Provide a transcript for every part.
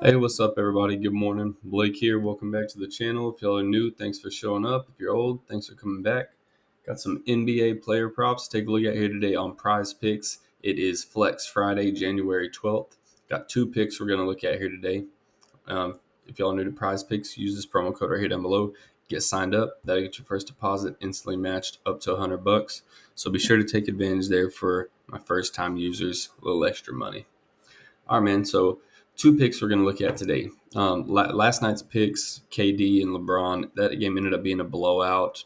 Hey, what's up, everybody? Good morning. Blake here. Welcome back to the channel. If y'all are new, thanks for showing up. If you're old, thanks for coming back. Got some NBA player props to take a look at here today on PrizePicks. It is Flex Friday, January 12th. Got two picks we're going to look at here today. If y'all are new to PrizePicks, use this promo code right here down below. Get signed up. That'll get your first deposit instantly matched up to $100. So be sure to take advantage there for my first-time users, a little extra money. All right, man. So two picks we're going to look at today. Last night's picks, KD and LeBron, that game ended up being a blowout.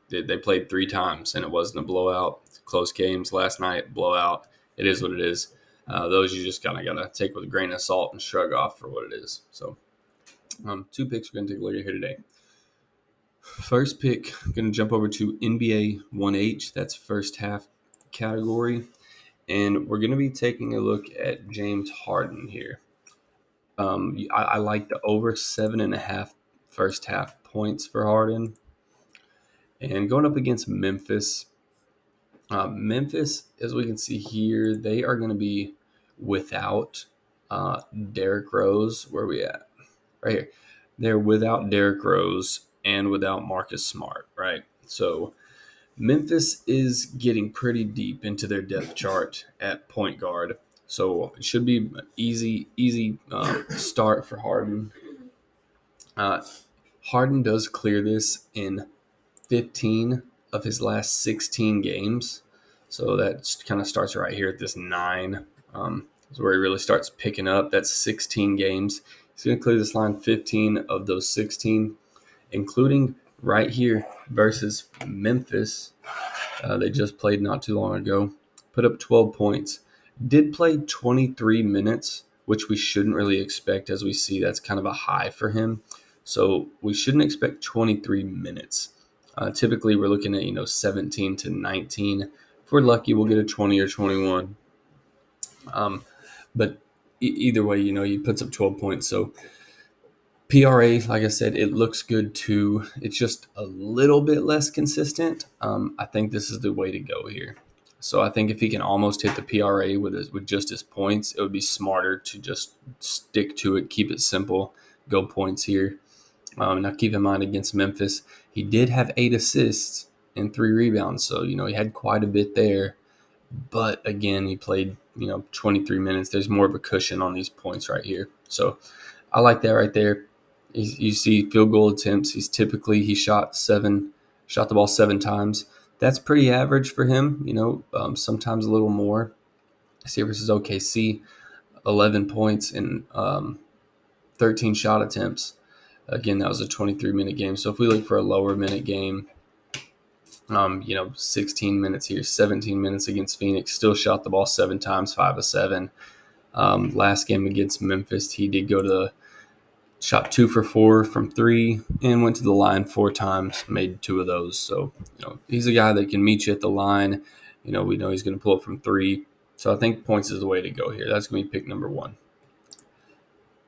They played three times and it wasn't a blowout. Close games last night, blowout. It is what it is. Those you just kind of got to take with a grain of salt and shrug off for what it is. So two picks we're going to take a look at here today. First pick, I'm going to jump over to NBA 1H. That's first half category. And we're going to be taking a look at James Harden here. I like the over 7.5 first half points for Harden. And going up against Memphis. Memphis, as we can see here, they are going to be without Derrick Rose. Where are we at? Right here. They're without Derrick Rose and without Marcus Smart, right? So Memphis is getting pretty deep into their depth chart at point guard. So it should be an easy start for Harden. Harden does clear this in 15 of his last 16 games. So that kind of starts right here at this 9. Is where he really starts picking up. That's 16 games. He's going to clear this line 15 of those 16, including right here versus Memphis. They just played not too long ago. Put up 12 points. Did play 23 minutes, which we shouldn't really expect, as we see that's kind of a high for him. So we shouldn't expect 23 minutes. Typically, we're looking at 17 to 19. If we're lucky, we'll get a 20 or 21. But either way, he puts up 12 points. So PRA, like I said, it looks good too. It's just a little bit less consistent. I think this is the way to go here. So I think if he can almost hit the PRA with just his points, it would be smarter to just stick to it, keep it simple, go points here. Now keep in mind against Memphis, he did have 8 assists and 3 rebounds. So, he had quite a bit there. But again, he played, 23 minutes. There's more of a cushion on these points right here. So I like that right there. You see field goal attempts. He shot the ball 7 times. That's pretty average for him. Sometimes a little more. See versus OKC, 11 points in 13 shot attempts. Again, that was a 23-minute game. So if we look for a lower minute game, 16 minutes here, 17 minutes against Phoenix, still shot the ball 7 times, 5 of 7. Last game against Memphis, he did shot 2 for 4 from 3 and went to the line 4 times, made 2 of those. So, he's a guy that can meet you at the line. We know he's going to pull it from 3. So I think points is the way to go here. That's going to be pick number 1.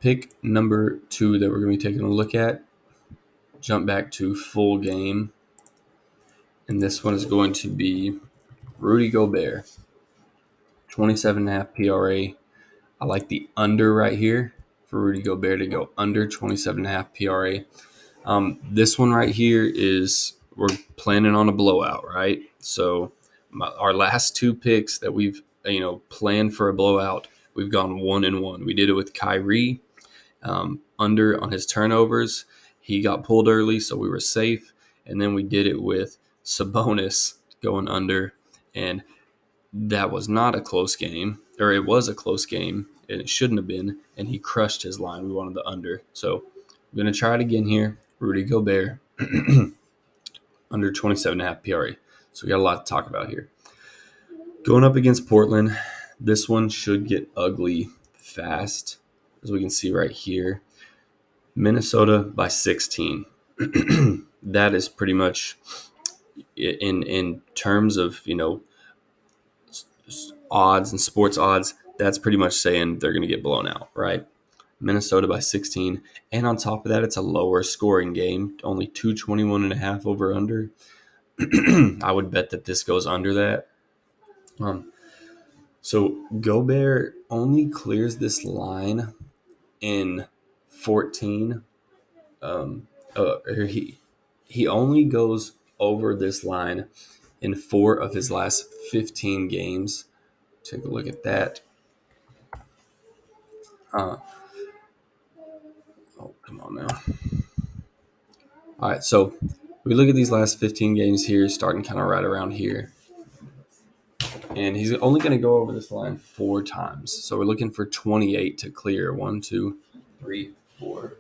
Pick number 2 that we're going to be taking a look at, jump back to full game. And this one is going to be Rudy Gobert, 27.5 PRA. I like the under right here for Rudy Gobert to go under 27.5 PRA. This one right here we're planning on a blowout, right? So our last 2 picks that we've planned for a blowout, we've gone 1-1. We did it with Kyrie under on his turnovers. He got pulled early, so we were safe. And then we did it with Sabonis going under, and that was not a close game, or it was a close game, and it shouldn't have been, and he crushed his line. We wanted the under. So I'm going to try it again here. Rudy Gobert, under 27.5 PRA. So we got a lot to talk about here. Going up against Portland, this one should get ugly fast, as we can see right here. Minnesota by 16. That is pretty much, in terms of, odds and sports odds, that's pretty much saying they're going to get blown out, right? Minnesota by 16. And on top of that, it's a lower scoring game, only 221.5 over under. I would bet that this goes under that. So Gobert only clears this line in 14. Or he only goes over this line in 4 of his last 15 games. Take a look at that. Oh, come on now. All right, so we look at these last 15 games here, starting kind of right around here. And he's only going to go over this line 4 times. So we're looking for 28 to clear. 1, 2, 3, 4.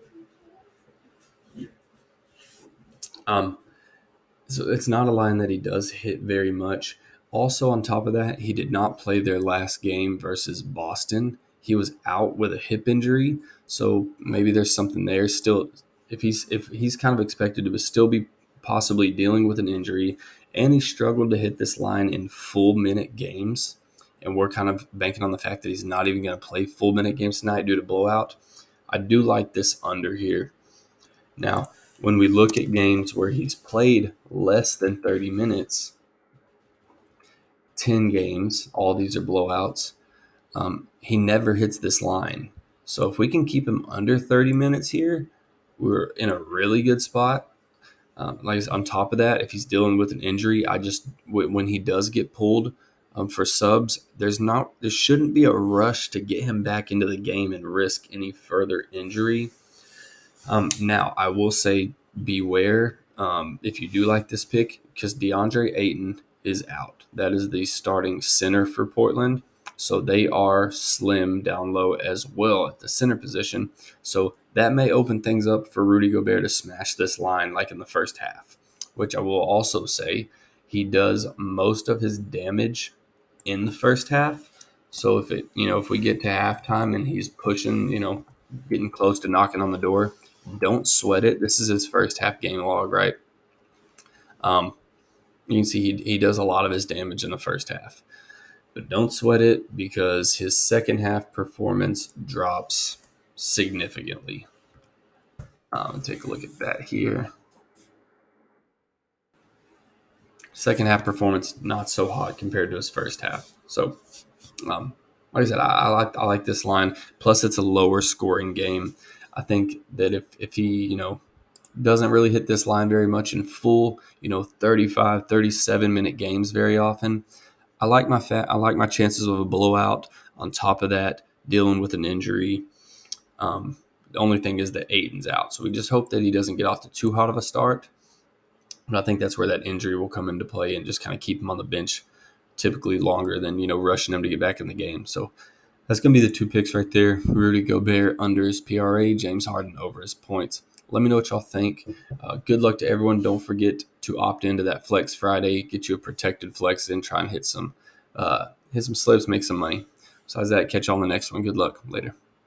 So it's not a line that he does hit very much. Also, on top of that, he did not play their last game versus Boston. He was out with a hip injury, so maybe there's something there. Still, if he's kind of expected to still be possibly dealing with an injury, and he struggled to hit this line in full minute games, and we're kind of banking on the fact that he's not even going to play full minute games tonight due to blowout. I do like this under here. Now, when we look at games where he's played less than 30 minutes, 10 games, all these are blowouts, he never hits this line. So if we can keep him under 30 minutes here, we're in a really good spot. Like on top of that, if he's dealing with an injury, when he does get pulled for subs, there shouldn't be a rush to get him back into the game and risk any further injury. Now, I will say beware if you do like this pick, because DeAndre Ayton is out. That is the starting center for Portland. So they are slim down low as well at the center position. So that may open things up for Rudy Gobert to smash this line like in the first half, which I will also say he does most of his damage in the first half. So if we get to halftime and he's pushing, getting close to knocking on the door, don't sweat it. This is his first half game log, right? You can see he does a lot of his damage in the first half. But don't sweat it because his second half performance drops significantly. Take a look at that here. Second half performance not so hot compared to his first half. So, like I said, I like this line. Plus, it's a lower scoring game. I think that if he doesn't really hit this line very much in full 35, 37 minute games very often, I like my chances of a blowout. On top of that, dealing with an injury. The only thing is that Ayton's out, so we just hope that he doesn't get off to too hot of a start. But I think that's where that injury will come into play and just kind of keep him on the bench typically longer than rushing him to get back in the game. So that's going to be the 2 picks right there. Rudy Gobert under his PRA, James Harden over his points. Let me know what y'all think. Good luck to everyone. Don't forget to opt into that Flex Friday. Get you a protected flex and try and hit some slips, make some money. Besides that, catch y'all on the next one. Good luck. Later.